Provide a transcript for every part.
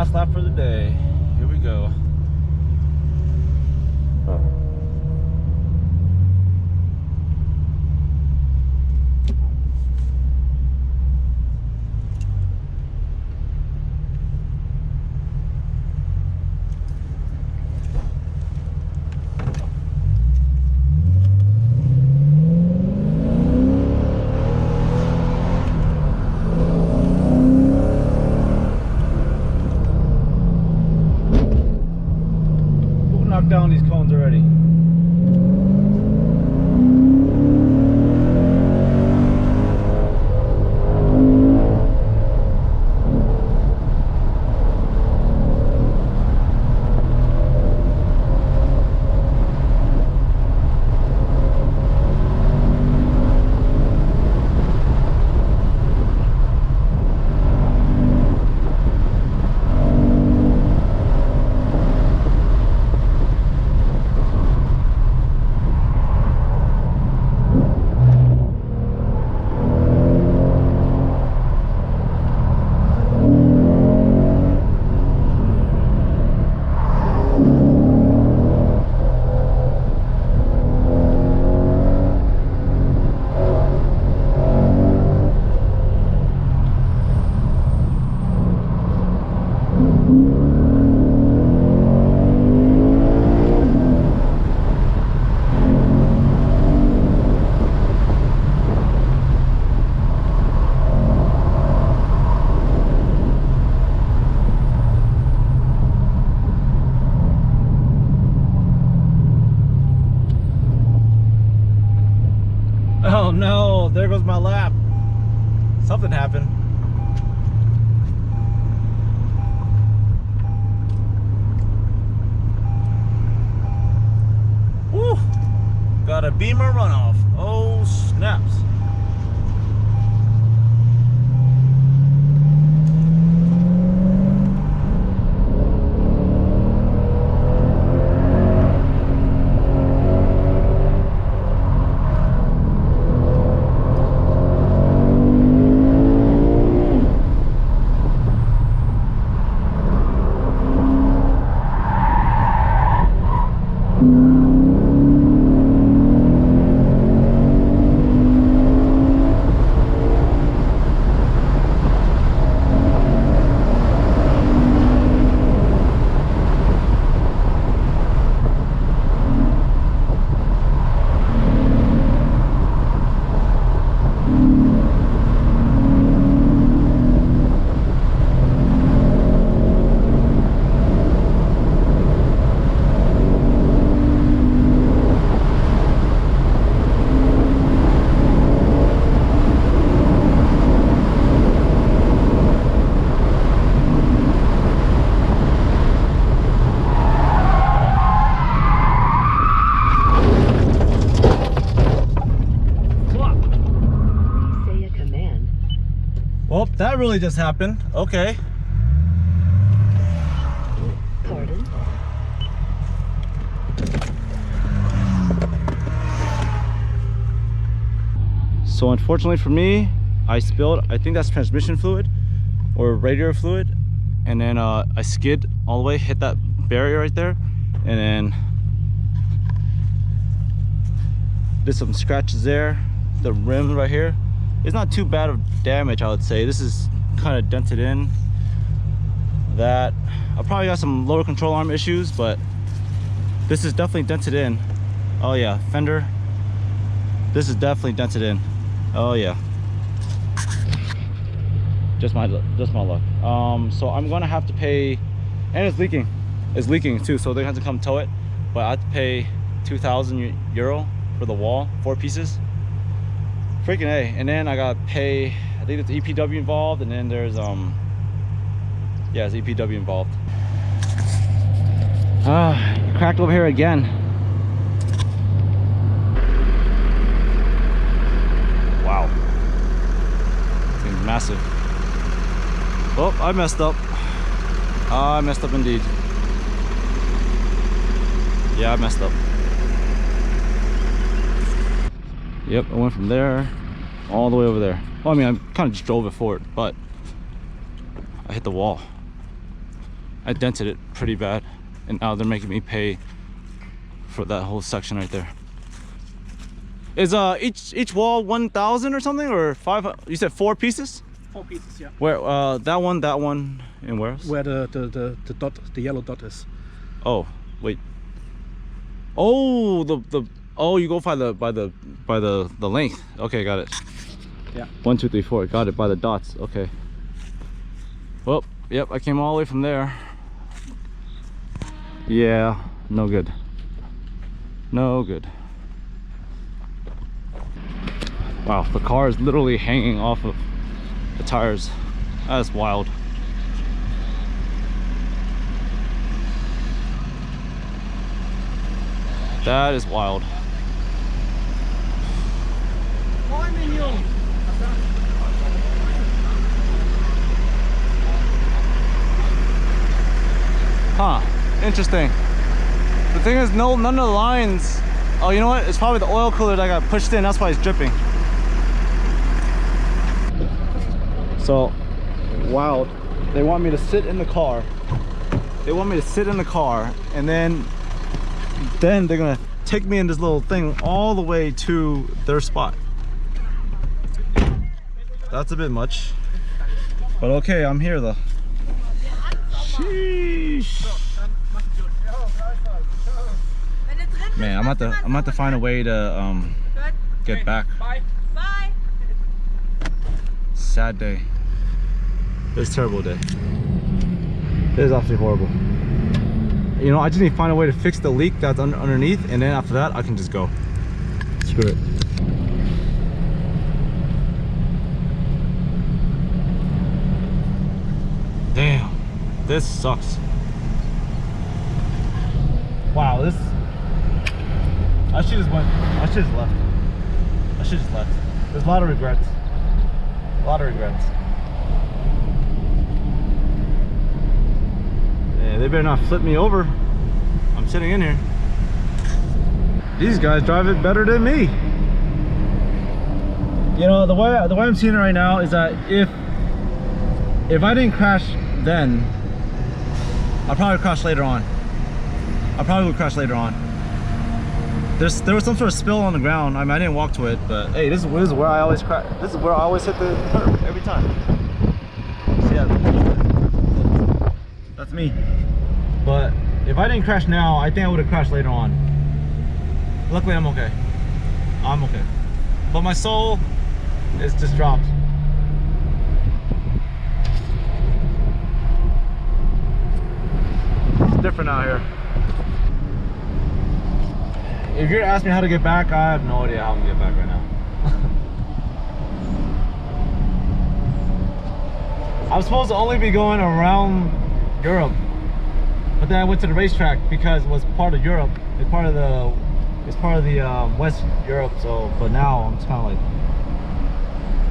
last lap for the day. Here we go. Down these cones already. Oh no, there goes my lap. Something happened. Woo! Got a Beamer runoff. Oh snaps. Well, that really just happened. Okay. Pardon? So unfortunately for me, I spilled, I think that's transmission fluid or radiator fluid. And then I skid all the way, hit that barrier right there. And then did some scratches there. The rim right here. It's not too bad of damage, I would say. This is kind of dented in. That I probably got some lower control arm issues, but this is definitely dented in. Oh yeah, fender. This is definitely dented in. Oh yeah. Just my luck. So I'm gonna have to pay, and it's leaking. It's leaking too, so they have to come tow it. But I have to pay 2,000 euro for the wall, 4 pieces. Freaking A. And then I got to pay, I think it's EPW involved, and then there's yeah, it's EPW involved. Cracked over here again. Wow. It's massive. Oh, I messed up. I messed up indeed. Yeah, I messed up. Yep, I went from there all the way over there. Well, I mean, I kind of just drove it forward, but I hit the wall. I dented it pretty bad, and now they're making me pay for that whole section right there. Is each wall 1,000 or something, or 5? You said 4 pieces? 4 pieces, yeah. Where that one, and where else? Where the dot, the yellow dot is. Oh, wait. Oh, oh, you go by the length. Okay, got it. Yeah. 1, 2, 3, 4. Got it by the dots. Okay. Well, yep. I came all the way from there. Yeah, no good. No good. Wow, the car is literally hanging off of the tires. That's wild. That is wild. Huh, interesting. The thing is, none of the lines. Oh, you know what? It's probably the oil cooler that got pushed in. That's why it's dripping. So, wild. They want me to sit in the car. They want me to sit in the car, and then they're gonna take me in this little thing all the way to their spot. That's a bit much, but okay, I'm here though. Sheesh. Man, I'm about to find a way to get back. Bye. Sad day. It's a terrible day. It is absolutely horrible. You know, I just need to find a way to fix the leak that's underneath, and then after that I can just go. Screw it. Damn, this sucks. Wow, this. I should just left. I should just left. There's a lot of regrets. A lot of regrets. Yeah, they better not flip me over. I'm sitting in here. These guys drive it better than me. You know, the way I'm seeing it right now is that if I didn't crash then, I'll probably crash later on. I probably would crash later on. There was some sort of spill on the ground. I mean, I didn't walk to it, but hey, this is where I always crash. This is where I always hit the curb every time. So yeah, that's me. But if I didn't crash now, I think I would have crashed later on. Luckily, I'm okay. I'm okay. But my soul is just dropped. It's different out here. If you're asking me how to get back, I have no idea how I'm gonna get back right now. I'm supposed to only be going around Europe, but then I went to the racetrack because it was part of Europe. It's part of the West Europe. So, but now I'm just kind of like,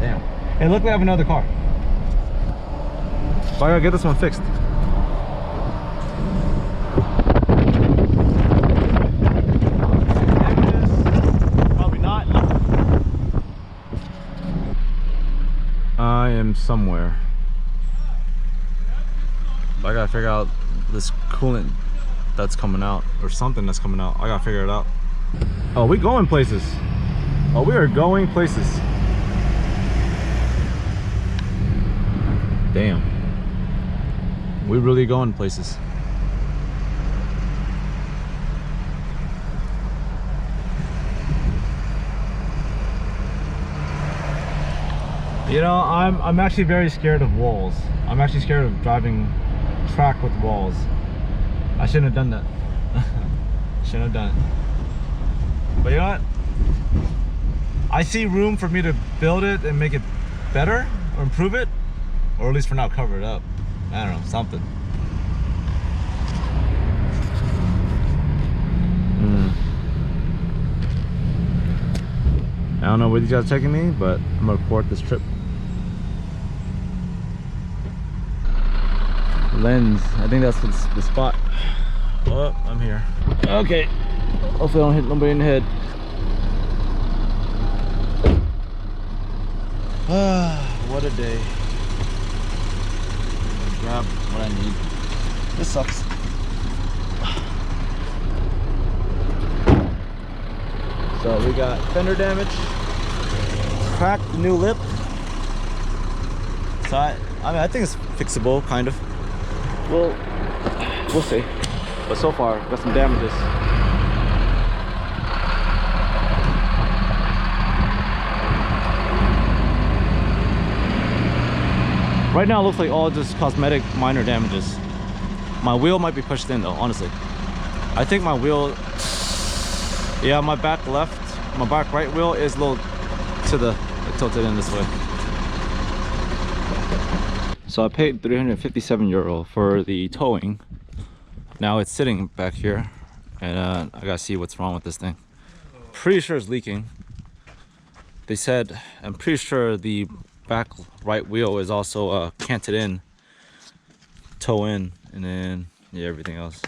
damn. Hey, luckily I have another car. So I gotta get this one fixed. I am somewhere. But I gotta figure out this coolant that's coming out, or something that's coming out. I gotta figure it out. Oh, we going places. Oh, we are going places. Damn. We really going places. You know, I'm actually very scared of walls. I'm actually scared of driving track with walls. I shouldn't have done that. Shouldn't have done it. But you know what? I see room for me to build it and make it better or improve it, or at least for now cover it up. I don't know, something. I don't know where these guys are taking me, but I'm gonna report this trip. Lens, I think that's the spot. Oh, I'm here. Okay. Hopefully I don't hit nobody in the head. What a day. Grab what I need. This sucks. So we got fender damage, cracked new lip. So I mean, I think it's fixable, kind of. We'll see. But so far, got some damages. Right now, it looks like all just cosmetic, minor damages. My wheel might be pushed in though, honestly. I think my wheel, yeah, my back right wheel is a little to the, tilted in this way. So I paid 357 euro for the towing. Now it's sitting back here, and I gotta see what's wrong with this thing. Pretty sure it's leaking. They said, I'm pretty sure the back right wheel is also canted in, toe in, and then yeah, everything else.